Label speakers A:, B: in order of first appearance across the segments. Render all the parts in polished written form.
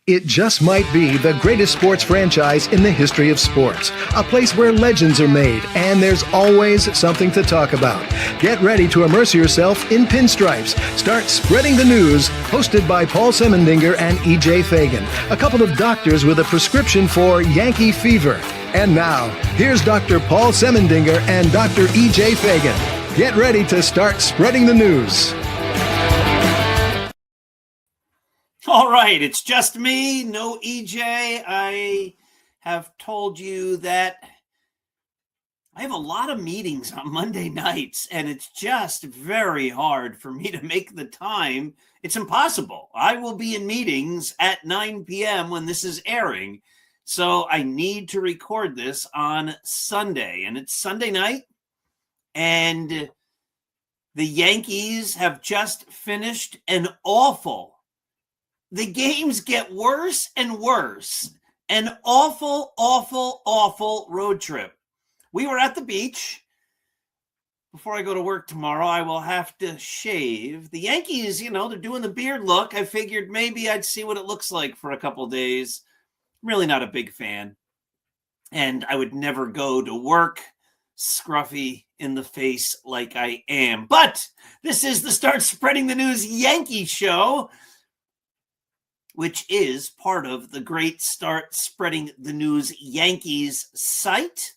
A: It just might be the greatest sports franchise in the history of sports. A place where legends are made, and there's always something to talk about. Get ready to immerse yourself in pinstripes. Start spreading the news, hosted by Paul Semendinger and E.J. Fagan, a couple of doctors with a prescription for Yankee fever. And now, here's Dr. Paul Semendinger and Dr. E.J. Fagan. Get ready to start spreading the news.
B: All right, it's just me, no EJ. I have told you that I have a lot of meetings on Monday nights, and it's just very hard for me to make the time. It's impossible. I will be in meetings at 9 p.m. when this is airing, so I need to record this on Sunday, and it's Sunday night, and the Yankees have just finished an awful. The games get worse and worse. An awful, awful, awful road trip. We were at the beach. Before I go to work tomorrow, I will have to shave. The Yankees, they're doing the beard look. I figured maybe I'd see what it looks like for a couple days. I'm really not a big fan. And I would never go to work scruffy in the face like I am. But this is the Start Spreading the News Yankee show, which is part of the great Start Spreading the News Yankees site.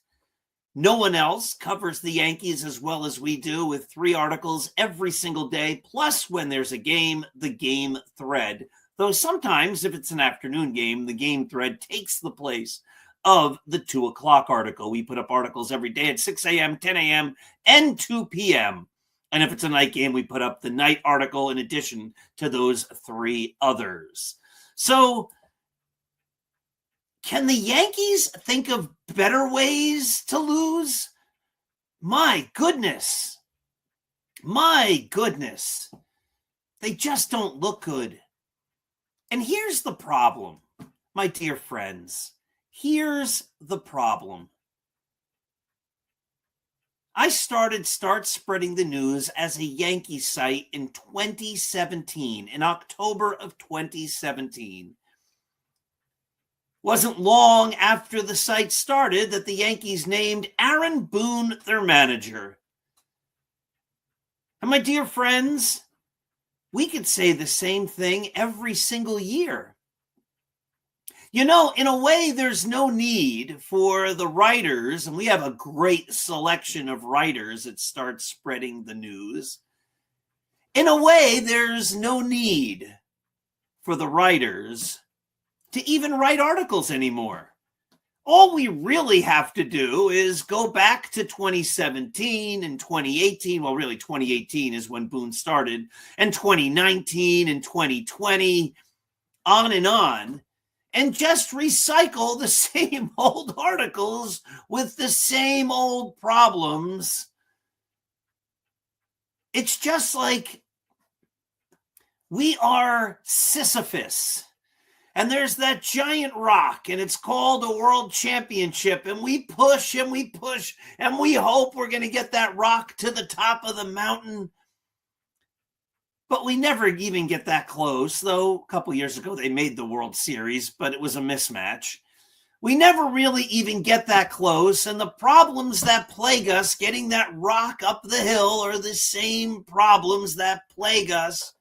B: No one else covers the Yankees as well as we do, with 3 articles every single day, plus when there's a game, the game thread. Though sometimes, if it's an afternoon game, the game thread takes the place of the 2 o'clock article. We put up articles every day at 6 a.m., 10 a.m., and 2 p.m. And if it's a night game, we put up the night article in addition to those 3 others. So, can the Yankees think of better ways to lose? My goodness. My goodness. They just don't look good. And here's the problem, my dear friends. Here's the problem. I started Start Spreading the News as a Yankee site in 2017, in October of 2017. Wasn't long after the site started that the Yankees named Aaron Boone their manager. And my dear friends, we could say the same thing every single year. In a way, there's no need for the writers, and we have a great selection of writers that start spreading the news. In a way, there's no need for the writers to even write articles anymore. All we really have to do is go back to 2017 and 2018. Well, really, 2018 is when Boone started, and 2019 and 2020, on, and just recycle the same old articles with the same old problems. It's just like we are Sisyphus, and there's that giant rock, and it's called a world championship, and we push and we push, and we hope we're going to get that rock to the top of the mountain. But we never even get that close, though a couple years ago they made the World Series, but it was a mismatch. We never really even get that close, and the problems that plague us getting that rock up the hill are the same problems that plague us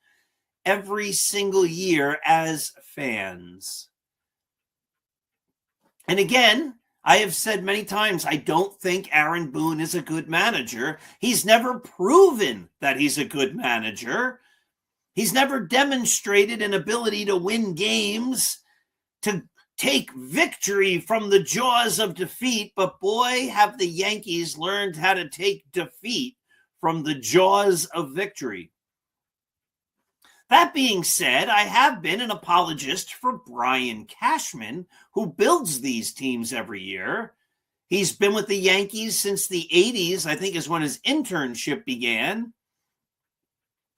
B: every single year as fans. And again, I have said many times, I don't think Aaron Boone is a good manager. He's never proven that he's a good manager. He's never demonstrated an ability to win games, to take victory from the jaws of defeat. But boy, have the Yankees learned how to take defeat from the jaws of victory. That being said, I have been an apologist for Brian Cashman, who builds these teams every year. He's been with the Yankees since the 80s, I think is when his internship began.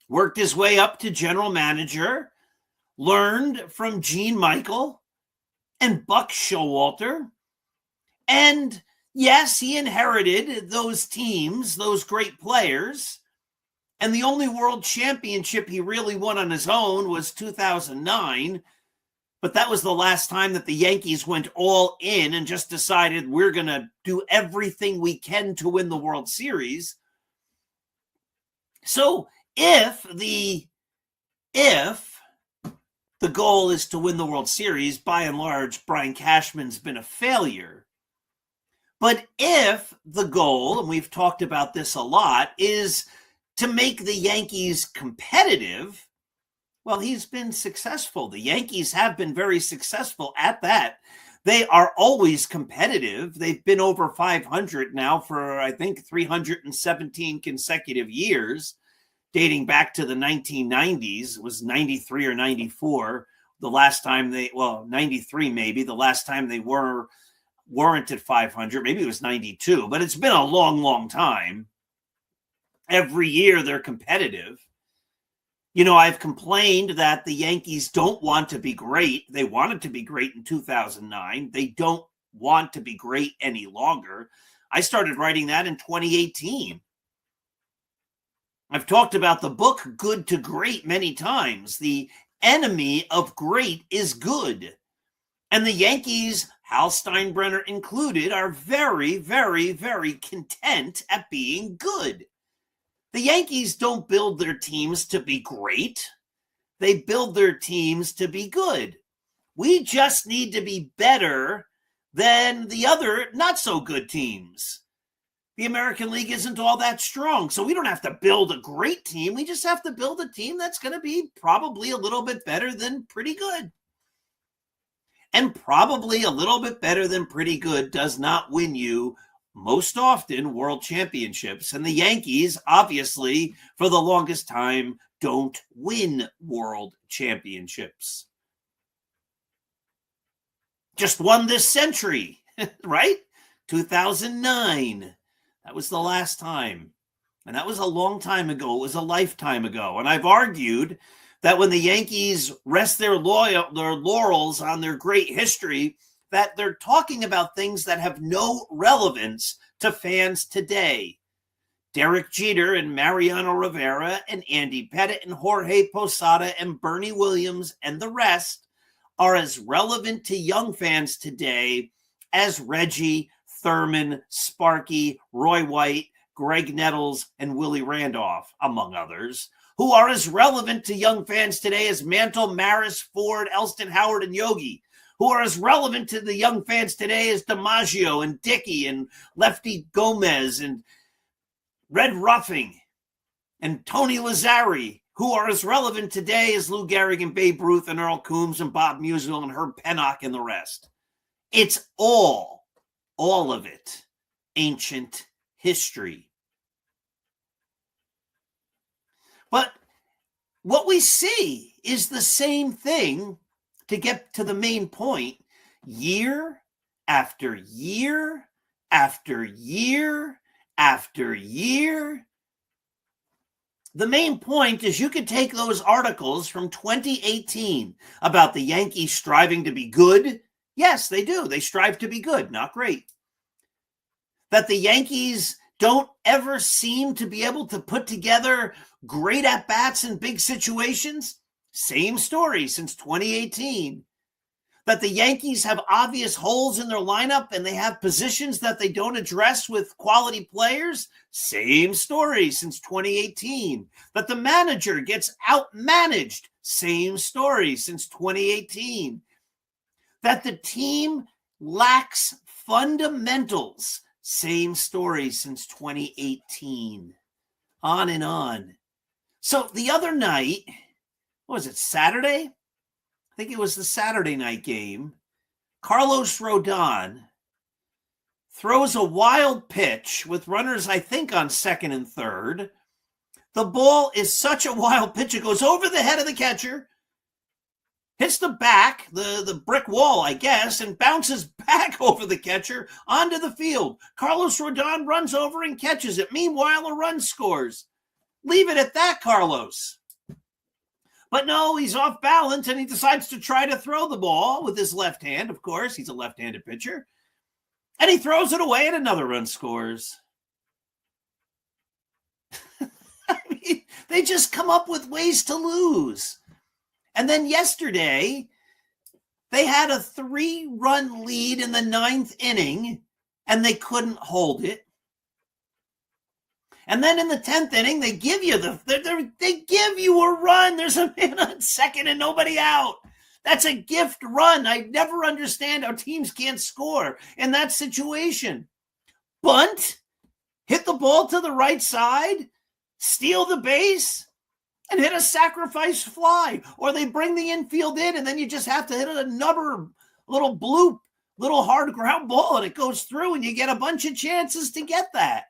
B: Worked his way up to general manager, learned from Gene Michael and Buck Showalter. And yes, he inherited those teams, those great players. And the only world championship he really won on his own was 2009. But that was the last time that the Yankees went all in and just decided we're going to do everything we can to win the World Series. So if the goal is to win the World Series, by and large, Brian Cashman's been a failure. But if the goal, and we've talked about this a lot, is to make the Yankees competitive, well, he's been successful. The Yankees have been very successful at that. They are always competitive. They've been over 500 now for, I think, 317 consecutive years, dating back to the 1990s. It was 93 or 94. The last time 93 maybe, the last time they weren't at 500. Maybe it was 92, but it's been a long, long time. Every year they're competitive. You know, I've complained that the Yankees don't want to be great. They wanted to be great in 2009. They don't want to be great any longer. I started writing that in 2018. I've talked about the book Good to Great many times. The enemy of great is good. And the Yankees, Hal Steinbrenner included, are very, very, very content at being good. The Yankees don't build their teams to be great. They build their teams to be good. We just need to be better than the other not so good teams. The American League isn't all that strong, so we don't have to build a great team. We just have to build a team that's going to be probably a little bit better than pretty good. And probably a little bit better than pretty good does not win you most often world championships. And the Yankees, obviously, for the longest time, don't win world championships. Just won this century, right? 2009. That was the last time. And that was a long time ago. It was a lifetime ago. And I've argued that when the Yankees rest their laurels on their great history, that they're talking about things that have no relevance to fans today. Derek Jeter and Mariano Rivera and Andy Pettitte and Jorge Posada and Bernie Williams and the rest are as relevant to young fans today as Reggie, Thurman, Sparky, Roy White, Greg Nettles, and Willie Randolph, among others, who are as relevant to young fans today as Mantle, Maris, Ford, Elston, Howard, and Yogi, who are as relevant to the young fans today as DiMaggio and Dickey and Lefty Gomez and Red Ruffing and Tony Lazzari, who are as relevant today as Lou Gehrig and Babe Ruth and Earl Coombs and Bob Musial and Herb Pennock and the rest. It's all of it, ancient history. But what we see is the same thing, to get to the main point, year after year after year after year. The main point is you could take those articles from 2018 about the Yankees striving to be good. Yes, they do. They strive to be good, not great. That the Yankees don't ever seem to be able to put together great at-bats in big situations. Same story since 2018. That the Yankees have obvious holes in their lineup and they have positions that they don't address with quality players. Same story since 2018. That the manager gets outmanaged. Same story since 2018. That the team lacks fundamentals. Same story since 2018. On and on. So the other night, what was it, Saturday? I think it was the Saturday night game. Carlos Rodon throws a wild pitch with runners, I think, on second and third. The ball is such a wild pitch, it goes over the head of the catcher, hits the back, the brick wall, I guess, and bounces back over the catcher onto the field. Carlos Rodon runs over and catches it. Meanwhile, a run scores. Leave it at that, Carlos. But no, he's off balance, and he decides to try to throw the ball with his left hand. Of course, he's a left-handed pitcher. And he throws it away, and another run scores. I mean, they just come up with ways to lose. And then yesterday, They had a 3-run lead in the 9th inning, and they couldn't hold it. And then in the 10th inning, they give you they give you a run. There's a man on second and nobody out. That's a gift run. I never understand how teams can't score in that situation. Bunt, hit the ball to the right side, steal the base, and hit a sacrifice fly. Or they bring the infield in, and then you just have to hit another little bloop, little hard ground ball, and it goes through, and you get a bunch of chances to get that.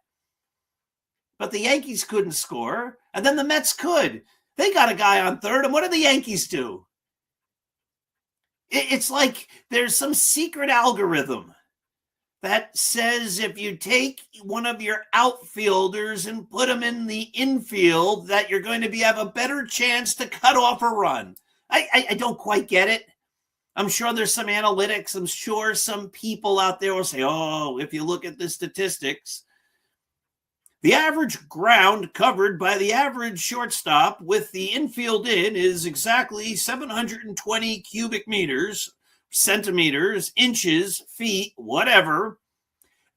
B: But the Yankees couldn't score, and then the Mets could. They got a guy on third, and what did the Yankees do? It's like there's some secret algorithm that says if you take one of your outfielders and put him in the infield, that you're going to have a better chance to cut off a run. I don't quite get it. I'm sure there's some analytics. I'm sure some people out there will say, oh, if you look at the statistics, the average ground covered by the average shortstop with the infield in is exactly 720 cubic meters, centimeters, inches, feet, whatever.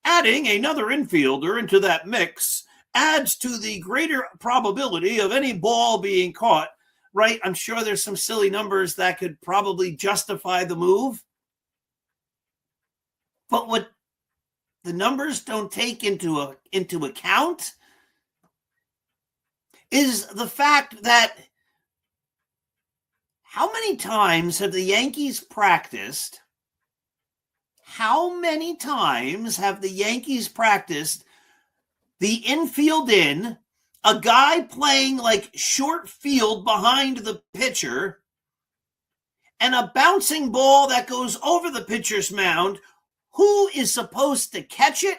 B: Adding another infielder into that mix adds to the greater probability of any ball being caught, right? I'm sure there's some silly numbers that could probably justify the move. But what the numbers don't take into account is the fact that how many times have the Yankees practiced? How many times have the Yankees practiced the infield in, a guy playing like short field behind the pitcher, and a bouncing ball that goes over the pitcher's mound? Who is supposed to catch it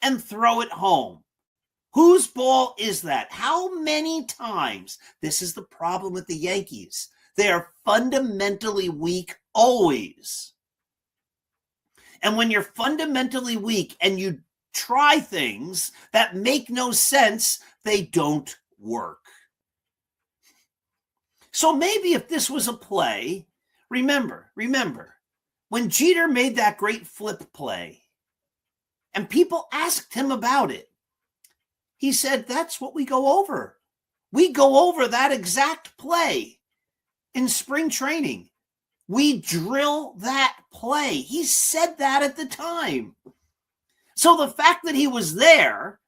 B: and throw it home? Whose ball is that? How many times? This is the problem with the Yankees. They are fundamentally weak always. And when you're fundamentally weak and you try things that make no sense, they don't work. So maybe if this was a play, remember, when Jeter made that great flip play and people asked him about it, he said, that's what we go over. We go over that exact play in spring training. We drill that play. He said that at the time. So the fact that he was there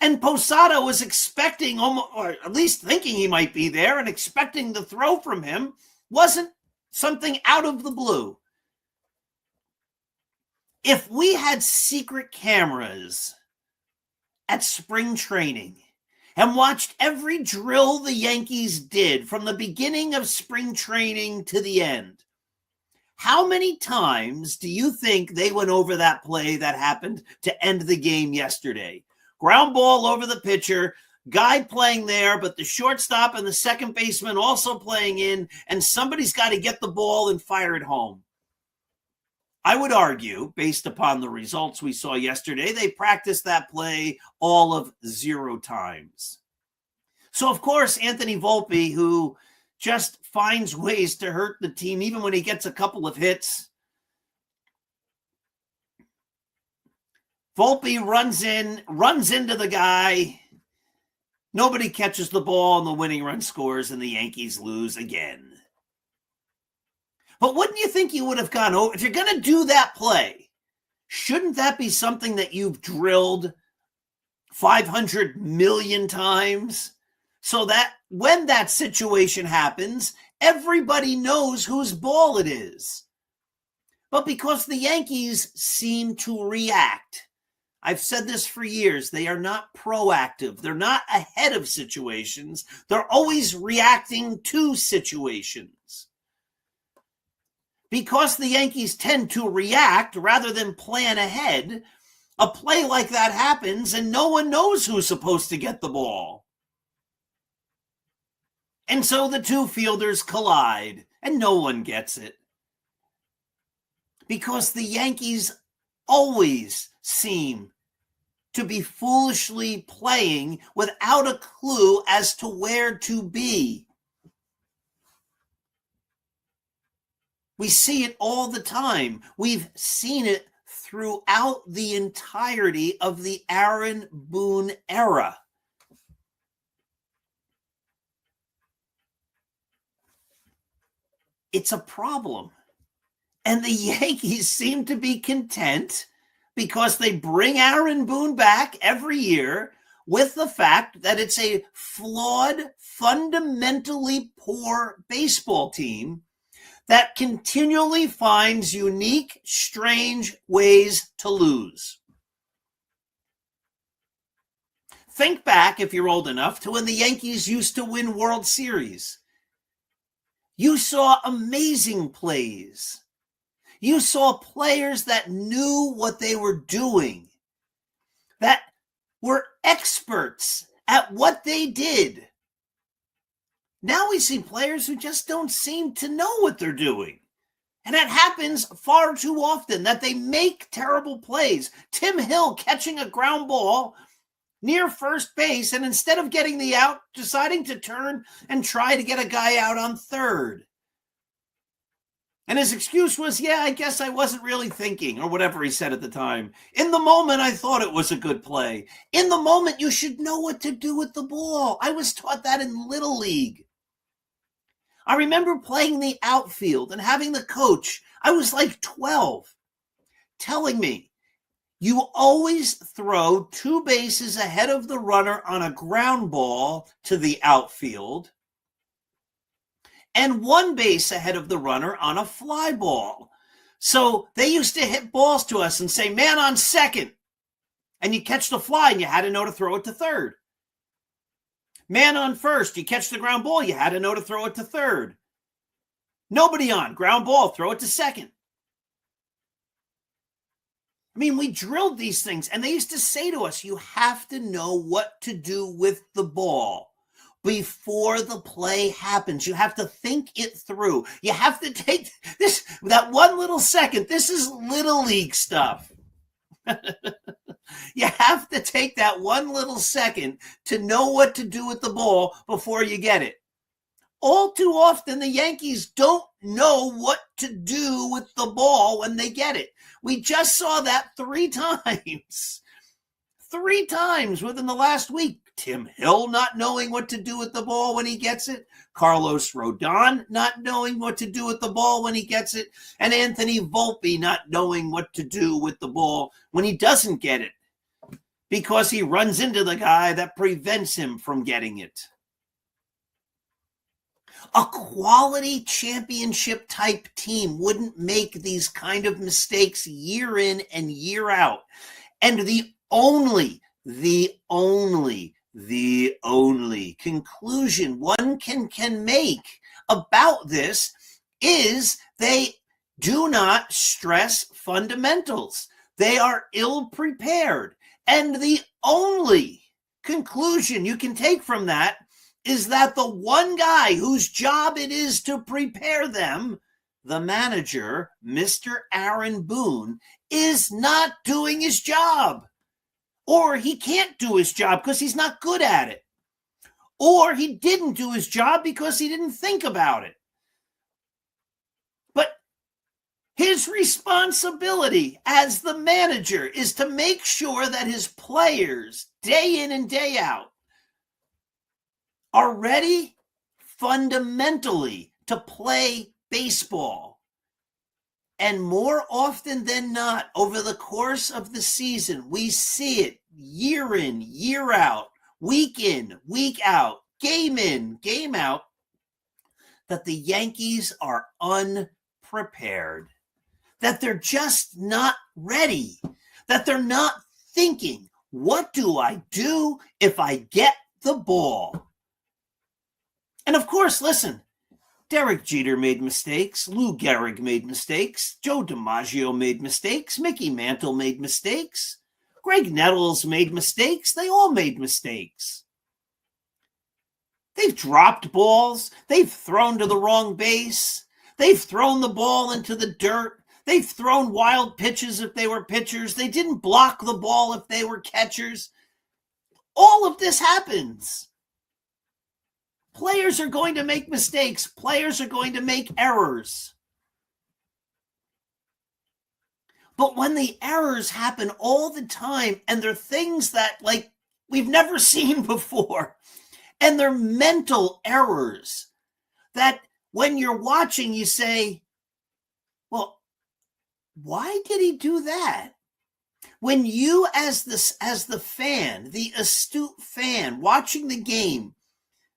B: and Posada was expecting, or at least thinking he might be there and expecting the throw from him, wasn't something out of the blue. If we had secret cameras at spring training and watched every drill the Yankees did from the beginning of spring training to the end, how many times do you think they went over that play that happened to end the game yesterday? Ground ball over the pitcher, guy playing there, but the shortstop and the second baseman also playing in, and somebody's got to get the ball and fire it home. I would argue, based upon the results we saw yesterday, they practiced that play all of 0 times. So, of course, Anthony Volpe, who just finds ways to hurt the team, even when he gets a couple of hits. Volpe runs into the guy. Nobody catches the ball, and the winning run scores, and the Yankees lose again. But wouldn't you think you would have gone over? If you're going to do that play, shouldn't that be something that you've drilled 500 million times? So that when that situation happens, everybody knows whose ball it is. But because the Yankees seem to react, I've said this for years, they are not proactive. They're not ahead of situations. They're always reacting to situations. Because the Yankees tend to react rather than plan ahead, a play like that happens and no one knows who's supposed to get the ball. And so the two fielders collide and no one gets it. Because the Yankees always seem to be foolishly playing without a clue as to where to be. We see it all the time. We've seen it throughout the entirety of the Aaron Boone era. It's a problem. And the Yankees seem to be content because they bring Aaron Boone back every year with the fact that it's a flawed, fundamentally poor baseball team that continually finds unique, strange ways to lose. Think back, if you're old enough, to when the Yankees used to win World Series. You saw amazing plays. You saw players that knew what they were doing, that were experts at what they did. Now we see players who just don't seem to know what they're doing. And that happens far too often, that they make terrible plays. Tim Hill catching a ground ball near first base, and instead of getting the out, deciding to turn and try to get a guy out on third. And his excuse was, yeah, I guess I wasn't really thinking, or whatever he said at the time. In the moment, I thought it was a good play. In the moment, you should know what to do with the ball. I was taught that in Little League. I remember playing the outfield and having the coach, I was like 12, telling me, you always throw 2 bases ahead of the runner on a ground ball to the outfield, and 1 base ahead of the runner on a fly ball. So they used to hit balls to us and say, man on second. And you catch the fly and you had to know to throw it to third. Man on first, you catch the ground ball, you had to know to throw it to third. Nobody on, ground ball, throw it to second. I mean, we drilled these things, and they used to say to us, you have to know what to do with the ball before the play happens. You have to think it through. You have to take that 1 little second. This is Little League stuff. You have to take that 1 little second to know what to do with the ball before you get it. All too often, the Yankees don't know what to do with the ball when they get it. We just saw that 3 times. 3 times within the last week. Tim Hill not knowing what to do with the ball when he gets it. Carlos Rodon not knowing what to do with the ball when he gets it. And Anthony Volpe not knowing what to do with the ball when he doesn't get it, because he runs into the guy that prevents him from getting it. A quality championship type team wouldn't make these kind of mistakes year in and year out. And the only conclusion one can make about this is they do not stress fundamentals. They are ill prepared. And the only conclusion you can take from that is that the one guy whose job it is to prepare them, the manager, Mr. Aaron Boone, is not doing his job. Or he can't do his job because he's not good at it. Or he didn't do his job because he didn't think about it. But his responsibility as the manager is to make sure that his players, day in and day out, are ready fundamentally to play baseball. And more often than not, over the course of the season, we see it year in, year out, week in, week out, game in, game out, that the Yankees are unprepared, that they're just not ready, that they're not thinking, what do I do if I get the ball? And of course, listen, Derek Jeter made mistakes. Lou Gehrig made mistakes. Joe DiMaggio made mistakes. Mickey Mantle made mistakes. Greg Nettles made mistakes. They all made mistakes. They've dropped balls. They've thrown to the wrong base. They've thrown the ball into the dirt. They've thrown wild pitches if they were pitchers. They didn't block the ball if they were catchers. All of this happens. Players are going to make mistakes. Players are going to make errors. But when the errors happen all the time, and they're things that like we've never seen before, and they're mental errors that when you're watching, you say, well, why did he do that? When you as the fan, the astute fan watching the game,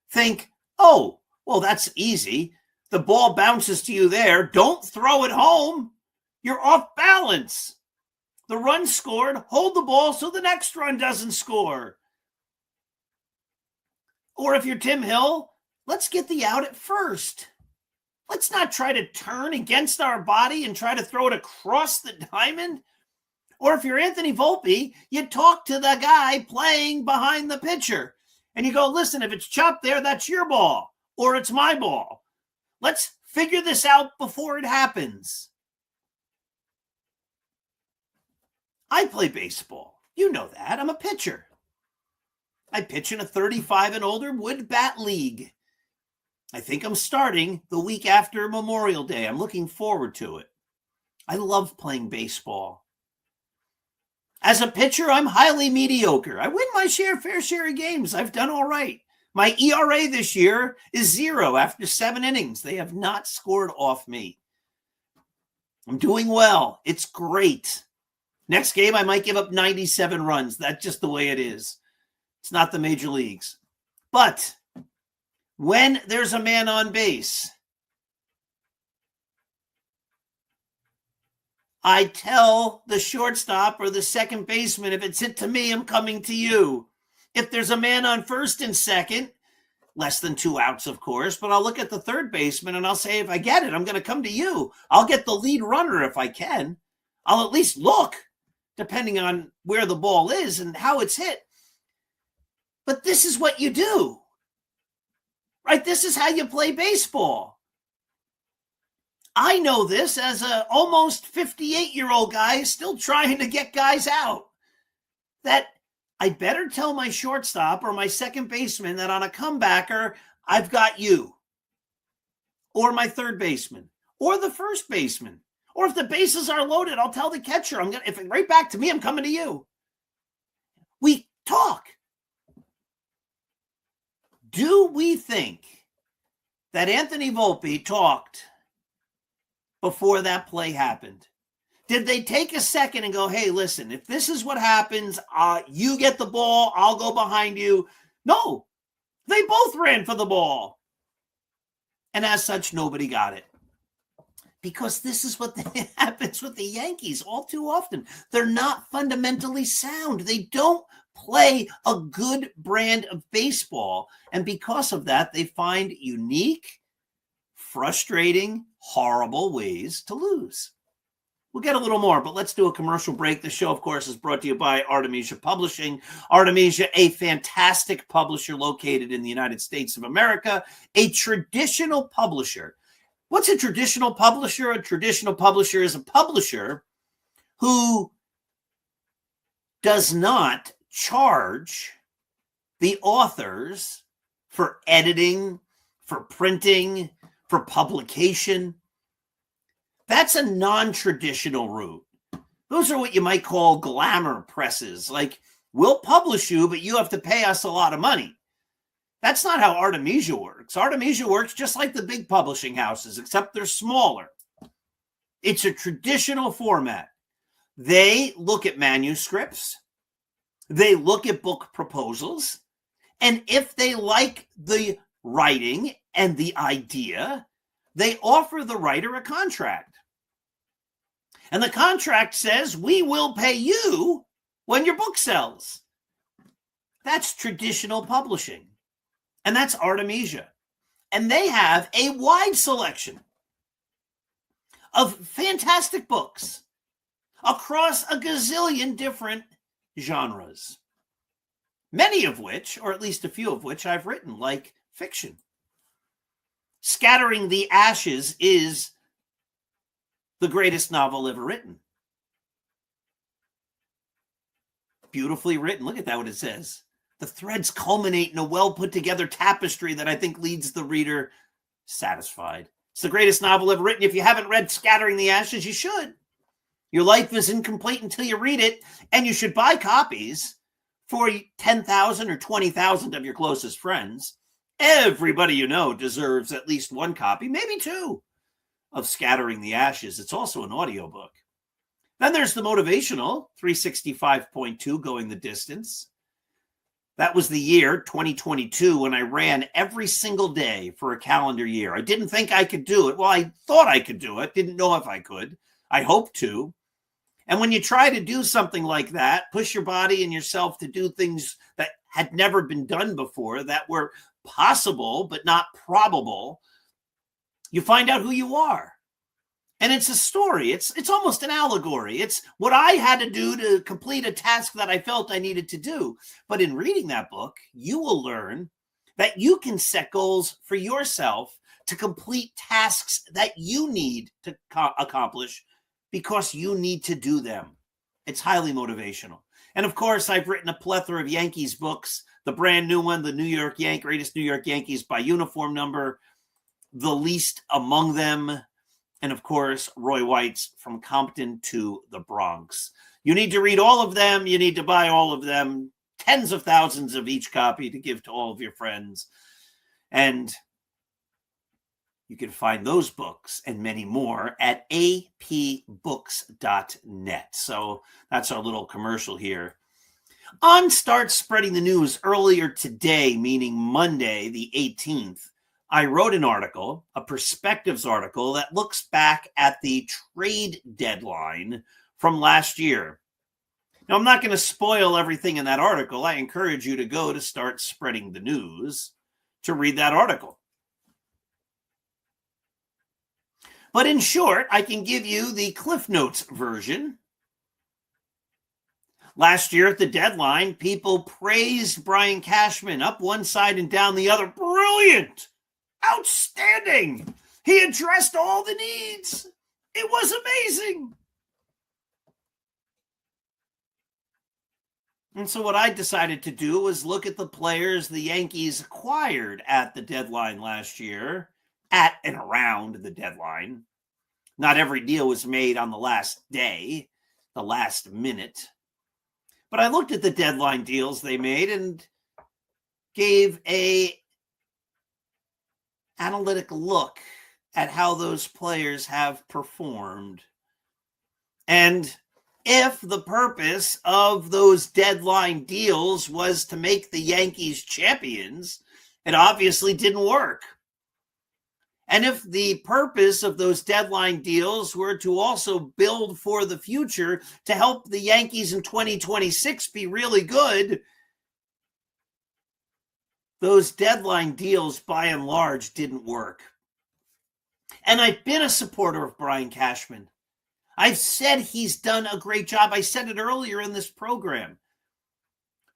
B: think, oh, well, that's easy. The ball bounces to you there. Don't throw it home. You're off balance. The run scored. Hold the ball so the next run doesn't score. Or if you're Tim Hill, let's get the out at first. Let's not try to turn against our body and try to throw it across the diamond. Or if you're Anthony Volpe, you talk to the guy playing behind the pitcher. And you go, listen, if it's chopped there, that's your ball. Or it's my ball. Let's figure this out before it happens. I play baseball. You know that. I'm a pitcher. I pitch in a 35 and older wood bat league. I think I'm starting the week after Memorial Day. I'm looking forward to it. I love playing baseball. As a pitcher, I'm highly mediocre. I win my fair share of games. I've done all right. My ERA this year is 0 after 7 innings. They have not scored off me. I'm doing well. It's great. Next game, I might give up 97 runs. That's just the way it is. It's not the major leagues. But when there's a man on base, I tell the shortstop or the second baseman, if it's hit to me, I'm coming to you. If there's a man on first and second, less than 2 outs, of course, but I'll look at the third baseman and I'll say, if I get it, I'm going to come to you. I'll get the lead runner if I can. I'll at least look, depending on where the ball is and how it's hit. But this is what you do, right? This is how you play baseball. I know this as an almost 58-year-old guy still trying to get guys out, that I better tell my shortstop or my second baseman that on a comebacker, I've got you, or my third baseman, or the first baseman, or if the bases are loaded, I'll tell the catcher, if it's right back to me, I'm coming to you. We talk. Do we think that Anthony Volpe talked before that play happened? Did they take a second and go, hey, listen, if this is what happens, you get the ball, I'll go behind you? No, they both ran for the ball. And as such, nobody got it. Because this is what happens with the Yankees all too often. They're not fundamentally sound. They don't play a good brand of baseball. And because of that, they find unique, frustrating, horrible ways to lose. We'll get a little more, but let's do a commercial break. The show, of course, is brought to you by Artemisia Publishing. Artemisia, a fantastic publisher located in the United States of America, a traditional publisher. What's a traditional publisher? A traditional publisher is a publisher who does not charge the authors for editing, for printing, for publication. That's a non-traditional route. Those are what you might call glamour presses. Like, we'll publish you, but you have to pay us a lot of money. That's not how Artemisia works. Artemisia works just like the big publishing houses, except they're smaller. It's a traditional format. They look at manuscripts. They look at book proposals. And if they like the writing and the idea, they offer the writer a contract. And the contract says, we will pay you when your book sells. That's traditional publishing. And that's Artemisia. And they have a wide selection of fantastic books across a gazillion different genres. Many of which, or at least a few of which, I've written, like fiction. Scattering the Ashes is the greatest novel ever written. Beautifully written. Look at that, what it says. The threads culminate in a well-put-together tapestry that I think leaves the reader satisfied. It's the greatest novel ever written. If you haven't read Scattering the Ashes, you should. Your life is incomplete until you read it, and you should buy copies for 10,000 or 20,000 of your closest friends. Everybody you know deserves at least one copy, maybe two, of Scattering the Ashes. It's also an audiobook. Then there's the motivational 365.2, Going the Distance. That was the year 2022 when I ran every single day for a calendar year. I didn't think I could do it. Well, I thought I could do it. Didn't know if I could. I hoped to. And when you try to do something like that, push your body and yourself to do things that had never been done before, that were possible but not probable, you find out who you are. And it's a story. It's almost an allegory. It's what I had to do to complete a task that I felt I needed to do. But in reading that book, you will learn that you can set goals for yourself to complete tasks that you need to accomplish because you need to do them. It's highly motivational. And of course, I've written a plethora of Yankees books. The brand new one, the Greatest New York Yankees by uniform number, The Least Among Them, and of course, Roy White's From Compton to the Bronx. You need to read all of them. You need to buy all of them, tens of thousands of each copy to give to all of your friends. And you can find those books and many more at apbooks.net. So that's our little commercial here. On Start Spreading the News earlier today, meaning Monday, the 18th, I wrote an article, a perspectives article, that looks back at the trade deadline from last year. Now, I'm not going to spoil everything in that article. I encourage you to go to Start Spreading the News to read that article. But in short, I can give you the Cliff Notes version. Last year at the deadline, people praised Brian Cashman up one side and down the other. Brilliant! Outstanding! He addressed all the needs. It was amazing. And so what I decided to do was look at the players the Yankees acquired at the deadline last year, at and around the deadline. Not every deal was made on the last day, the last minute. But I looked at the deadline deals they made and gave a analytic look at how those players have performed. And if the purpose of those deadline deals was to make the Yankees champions, it obviously didn't work. And if the purpose of those deadline deals were to also build for the future to help the Yankees in 2026 be really good, those deadline deals, by and large, didn't work. And I've been a supporter of Brian Cashman. I've said he's done a great job. I said it earlier in this program.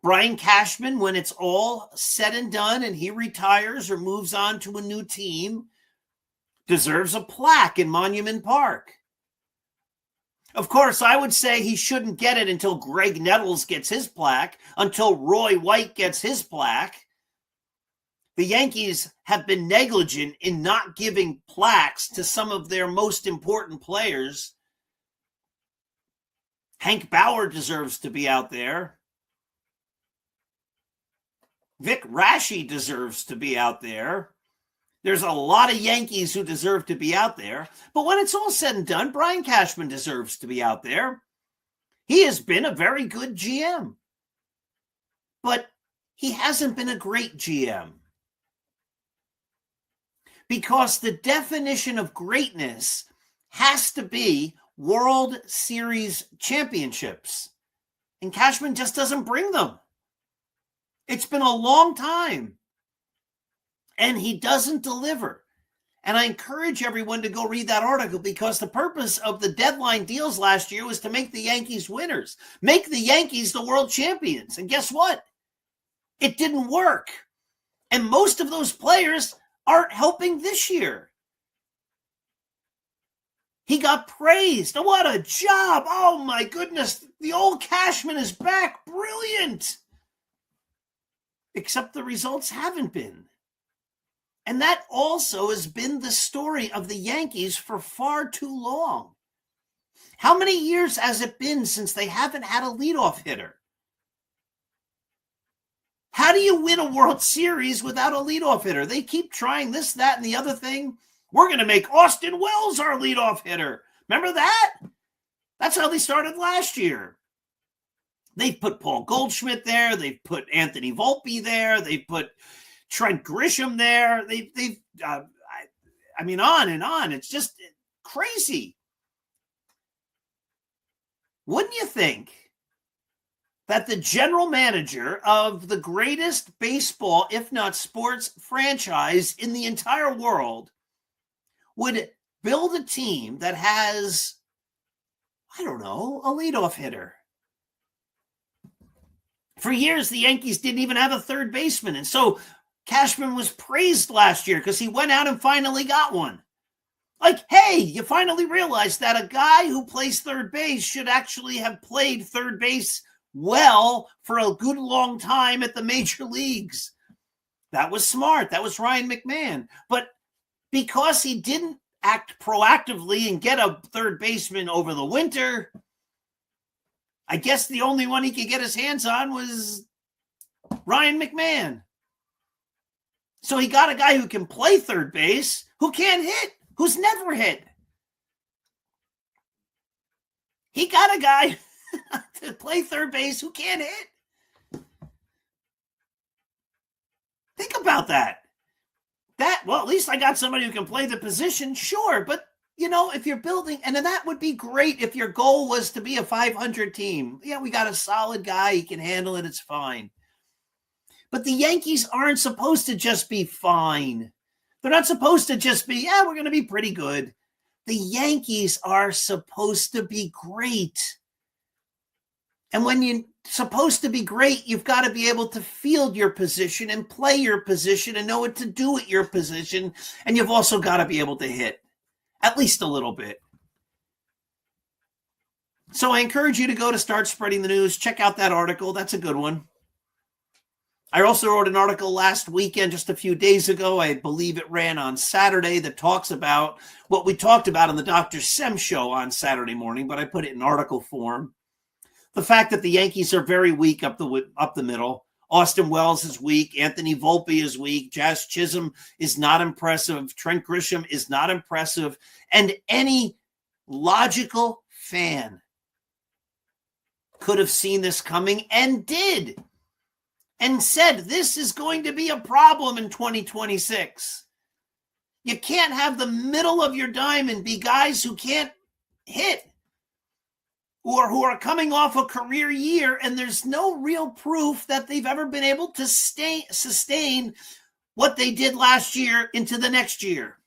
B: Brian Cashman, when it's all said and done and he retires or moves on to a new team, deserves a plaque in Monument Park. Of course, I would say he shouldn't get it until Greg Nettles gets his plaque, until Roy White gets his plaque. The Yankees have been negligent in not giving plaques to some of their most important players. Hank Bauer deserves to be out there. Vic Raschi deserves to be out there. There's a lot of Yankees who deserve to be out there. But when it's all said and done, Brian Cashman deserves to be out there. He has been a very good GM. But he hasn't been a great GM. Because the definition of greatness has to be World Series championships. And Cashman just doesn't bring them. It's been a long time. And he doesn't deliver. And I encourage everyone to go read that article because the purpose of the deadline deals last year was to make the Yankees winners. Make the Yankees the world champions. And guess what? It didn't work. And most of those players aren't helping this year. He got praised. What a job. Oh my goodness. The old Cashman is back. Brilliant. Except the results haven't been. And that also has been the story of the Yankees for far too long. How many years has it been since they haven't had a leadoff hitter? How do you win a World Series without a leadoff hitter? They keep trying this, that, and the other thing. We're going to make Austin Wells our leadoff hitter. Remember that? That's how they started last year. They've put Paul Goldschmidt there. They've put Anthony Volpe there. They've put Trent Grisham there. I mean, on and on. It's just crazy. Wouldn't you think that the general manager of the greatest baseball, if not sports, franchise in the entire world would build a team that has, I don't know, a leadoff hitter? For years, the Yankees didn't even have a third baseman. And so Cashman was praised last year because he went out and finally got one. Like, hey, you finally realized that a guy who plays third base should actually have played third base well for a good long time at the major leagues. That was smart. That was Ryan McMahon. But because he didn't act proactively and get a third baseman over the winter, I guess the only one he could get his hands on was Ryan McMahon. So he got a guy who can play third base, who can't hit, who's never hit. He got a guy to play third base who can't hit. Think about that. Well, at least I got somebody who can play the position, sure. But, you know, if you're building, and then that would be great if your goal was to be a 500 team. Yeah, we got a solid guy. He can handle it. It's fine. But the Yankees aren't supposed to just be fine. They're not supposed to just be, we're going to be pretty good. The Yankees are supposed to be great. And when you're supposed to be great, you've got to be able to field your position and play your position and know what to do at your position. And you've also got to be able to hit at least a little bit. So I encourage you to go to Start Spreading the News. Check out that article. That's a good one. I also wrote an article last weekend, just a few days ago. I believe it ran on Saturday, that talks about what we talked about on the Dr. Sem show on Saturday morning, but I put it in article form. The fact that the Yankees are very weak up the middle. Austin Wells is weak. Anthony Volpe is weak. Jazz Chisholm is not impressive. Trent Grisham is not impressive. And any logical fan could have seen this coming and did. And said, this is going to be a problem in 2026. You can't have the middle of your diamond be guys who can't hit or who are coming off a career year, and there's no real proof that they've ever been able to sustain what they did last year into the next year.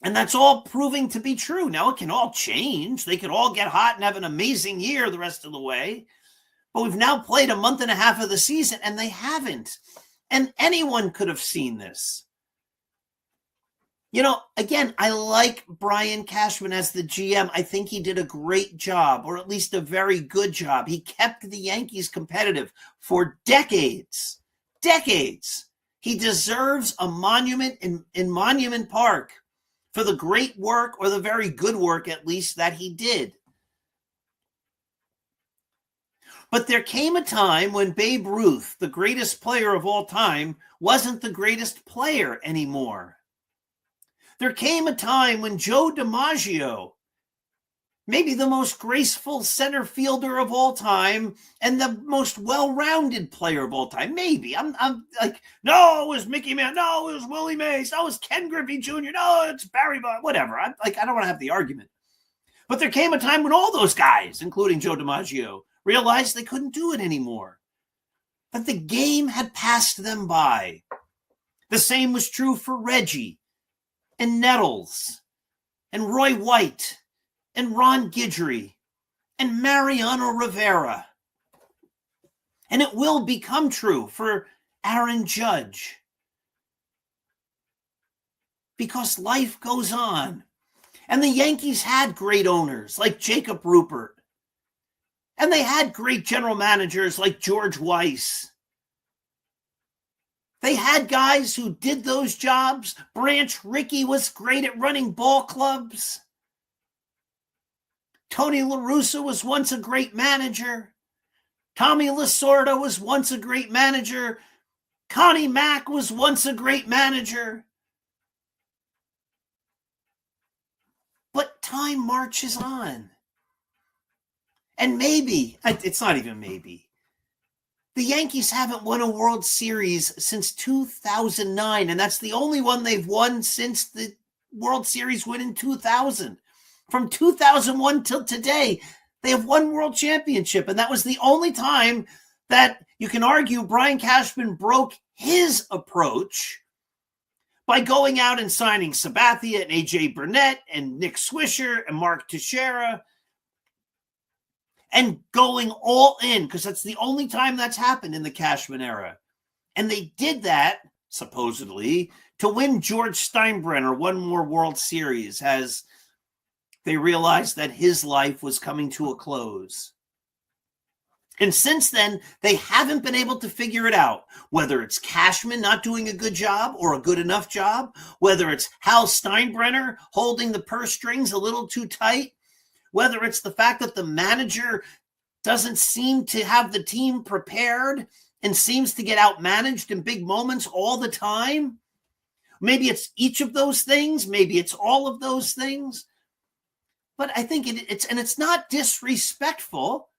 B: And that's all proving to be true. Now, it can all change. They could all get hot and have an amazing year the rest of the way. But we've now played a month and a half of the season, and they haven't. And anyone could have seen this. You know, again, I like Brian Cashman as the GM. I think he did a great job, or at least a very good job. He kept the Yankees competitive for decades. Decades. He deserves a monument in Monument Park for the great work, or the very good work, at least, that he did. But there came a time when Babe Ruth, the greatest player of all time, wasn't the greatest player anymore. There came a time when Joe DiMaggio, maybe the most graceful center fielder of all time and the most well-rounded player of all time, maybe. I'm like, no, it was Mickey Mantle. No, it was Willie Mays. No, it was Ken Griffey Jr. No, it's Barry Bonds. Whatever. I don't want to have the argument. But there came a time when all those guys, including Joe DiMaggio, realized they couldn't do it anymore. But the game had passed them by. The same was true for Reggie and Nettles and Roy White and Ron Guidry and Mariano Rivera. And it will become true for Aaron Judge. Because life goes on. And the Yankees had great owners like Jacob Rupert. And they had great general managers like George Weiss. They had guys who did those jobs. Branch Rickey was great at running ball clubs. Tony La Russa was once a great manager. Tommy Lasorda was once a great manager. Connie Mack was once a great manager. But time marches on. And maybe, it's not even maybe, the Yankees haven't won a World Series since 2009, and that's the only one they've won since the World Series win in 2000. From 2001 till today, they have one World Championship, and that was the only time that you can argue Brian Cashman broke his approach by going out and signing Sabathia and A.J. Burnett and Nick Swisher and Mark Teixeira and going all in, because that's the only time that's happened in the Cashman era. And they did that, supposedly, to win George Steinbrenner one more World Series as they realized that his life was coming to a close. And since then, they haven't been able to figure it out, whether it's Cashman not doing a good job or a good enough job, whether it's Hal Steinbrenner holding the purse strings a little too tight, whether it's the fact that the manager doesn't seem to have the team prepared and seems to get outmanaged in big moments all the time. Maybe it's each of those things. Maybe it's all of those things. But I think it's not disrespectful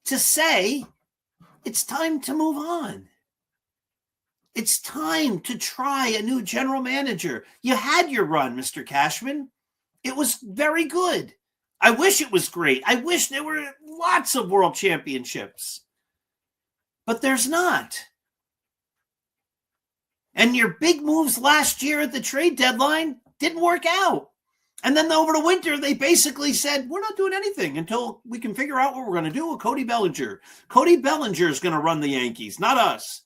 B: to say it's time to move on. It's time to try a new general manager. You had your run, Mr. Cashman. It was very good. I wish it was great. I wish there were lots of world championships. But there's not. And your big moves last year at the trade deadline didn't work out. And then over the winter, they basically said, we're not doing anything until we can figure out what we're going to do with Cody Bellinger. Cody Bellinger is going to run the Yankees, not us.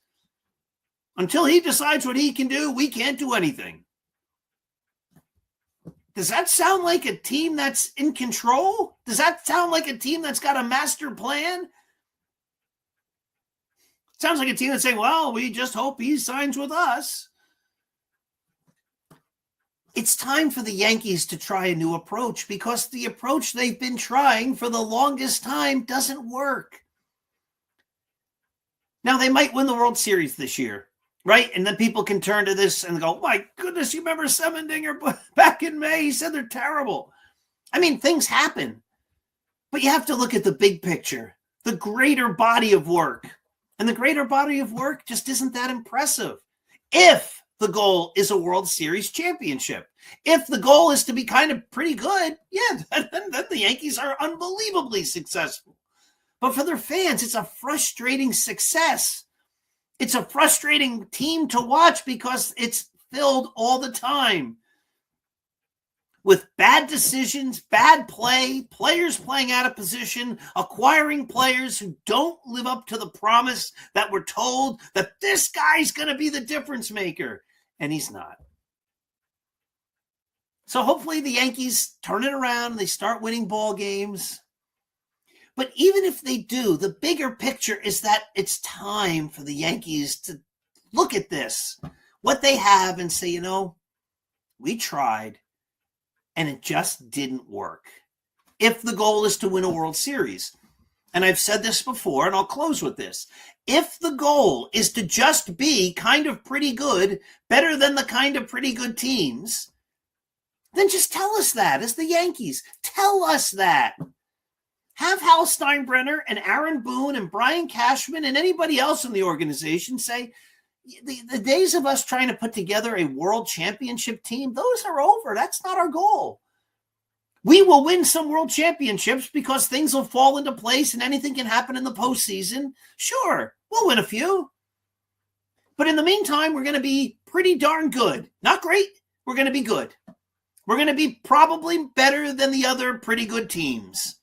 B: Until he decides what he can do, we can't do anything. Does that sound like a team that's in control? Does that sound like a team that's got a master plan? Sounds like a team that's saying, well, we just hope he signs with us. It's time for the Yankees to try a new approach because the approach they've been trying for the longest time doesn't work. Now, they might win the World Series this year, right? And then people can turn to this and go, oh my goodness, you remember Semendinger back in May? He said they're terrible. I mean, things happen. But you have to look at the big picture, the greater body of work. And the greater body of work just isn't that impressive. If the goal is a World Series championship, if the goal is to be kind of pretty good, yeah, then the Yankees are unbelievably successful. But for their fans, it's a frustrating success. It's a frustrating team to watch because it's filled all the time with bad decisions, bad play, players playing out of position, acquiring players who don't live up to the promise that we're told that this guy's going to be the difference maker. And he's not. So hopefully the Yankees turn it around and they start winning ball games. But even if they do, the bigger picture is that it's time for the Yankees to look at this, what they have, and say, you know, we tried and it just didn't work. If the goal is to win a World Series, and I've said this before, and I'll close with this. If the goal is to just be kind of pretty good, better than the kind of pretty good teams, then just tell us that as the Yankees. Tell us that. Have Hal Steinbrenner and Aaron Boone and Brian Cashman and anybody else in the organization say, the days of us trying to put together a world championship team, those are over. That's not our goal. We will win some world championships because things will fall into place and anything can happen in the postseason. Sure, we'll win a few. But in the meantime, we're going to be pretty darn good. Not great. We're going to be good. We're going to be probably better than the other pretty good teams.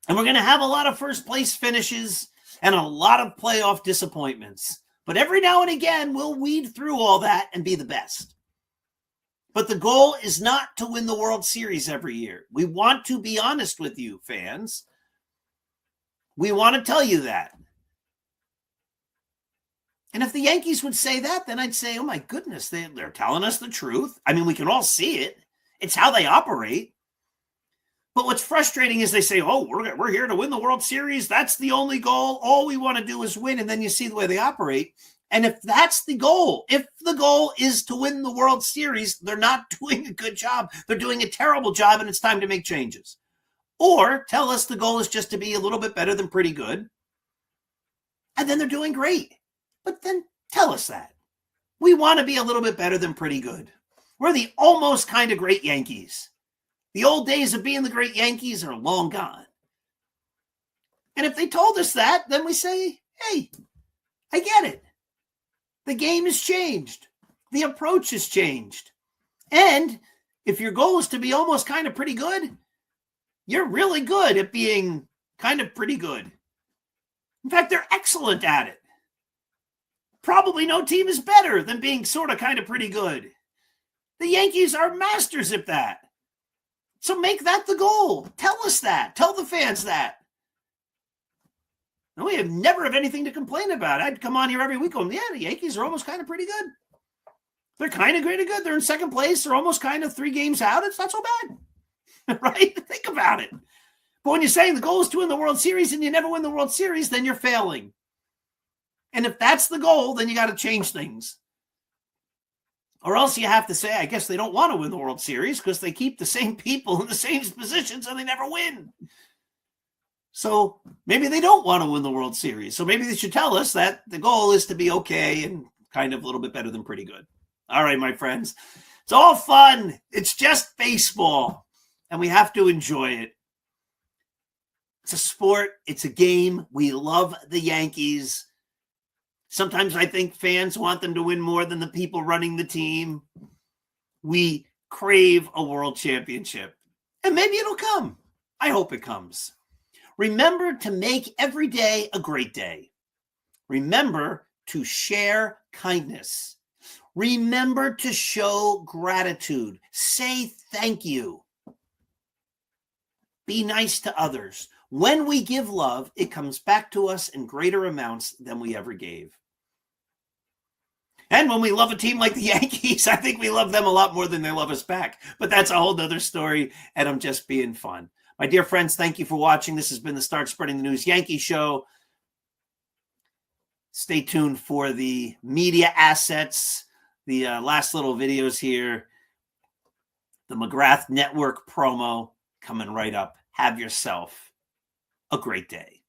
B: And we're going to have a lot of first place finishes and a lot of playoff disappointments. But every now and again, we'll weed through all that and be the best. But the goal is not to win the World Series every year. We want to be honest with you, fans. We want to tell you that. And if the Yankees would say that, then I'd say, oh my goodness, they're telling us the truth. I mean, we can all see it. It's how they operate. But what's frustrating is they say, oh, we're here to win the World Series. That's the only goal. All we want to do is win. And then you see the way they operate. And if that's the goal, if the goal is to win the World Series, they're not doing a good job. They're doing a terrible job, and it's time to make changes. Or tell us the goal is just to be a little bit better than pretty good. And then they're doing great. But then tell us that. We want to be a little bit better than pretty good. We're the almost kind of great Yankees. The old days of being the great Yankees are long gone. And if they told us that, then we say, hey, I get it. The game has changed. The approach has changed. And if your goal is to be almost kind of pretty good, you're really good at being kind of pretty good. In fact, they're excellent at it. Probably no team is better than being sort of kind of pretty good. The Yankees are masters at that. So make that the goal. Tell us that. Tell the fans that. And we have never have anything to complain about. I'd come on here every week going, yeah, the Yankees are almost kind of pretty good. They're kind of pretty good. They're in second place. They're almost kind of 3 games out. It's not so bad. Right? Think about it. But when you're saying the goal is to win the World Series and you never win the World Series, then you're failing. And if that's the goal, then you got to change things. Or else you have to say, I guess they don't want to win the World Series because they keep the same people in the same positions and they never win. So maybe they don't want to win the World Series. So maybe they should tell us that the goal is to be okay and kind of a little bit better than pretty good. All right, my friends. It's all fun. It's just baseball. And we have to enjoy it. It's a sport. It's a game. We love the Yankees. Sometimes I think fans want them to win more than the people running the team. We crave a world championship. And maybe it'll come. I hope it comes. Remember to make every day a great day. Remember to share kindness. Remember to show gratitude. Say thank you. Be nice to others. When we give love, it comes back to us in greater amounts than we ever gave. And when we love a team like the Yankees, I think we love them a lot more than they love us back. But that's a whole other story, and I'm just being fun. My dear friends, thank you for watching. This has been the Start Spreading the News Yankee Show. Stay tuned for the media assets, the last little videos here, the McGrath Network promo coming right up. Have yourself a great day.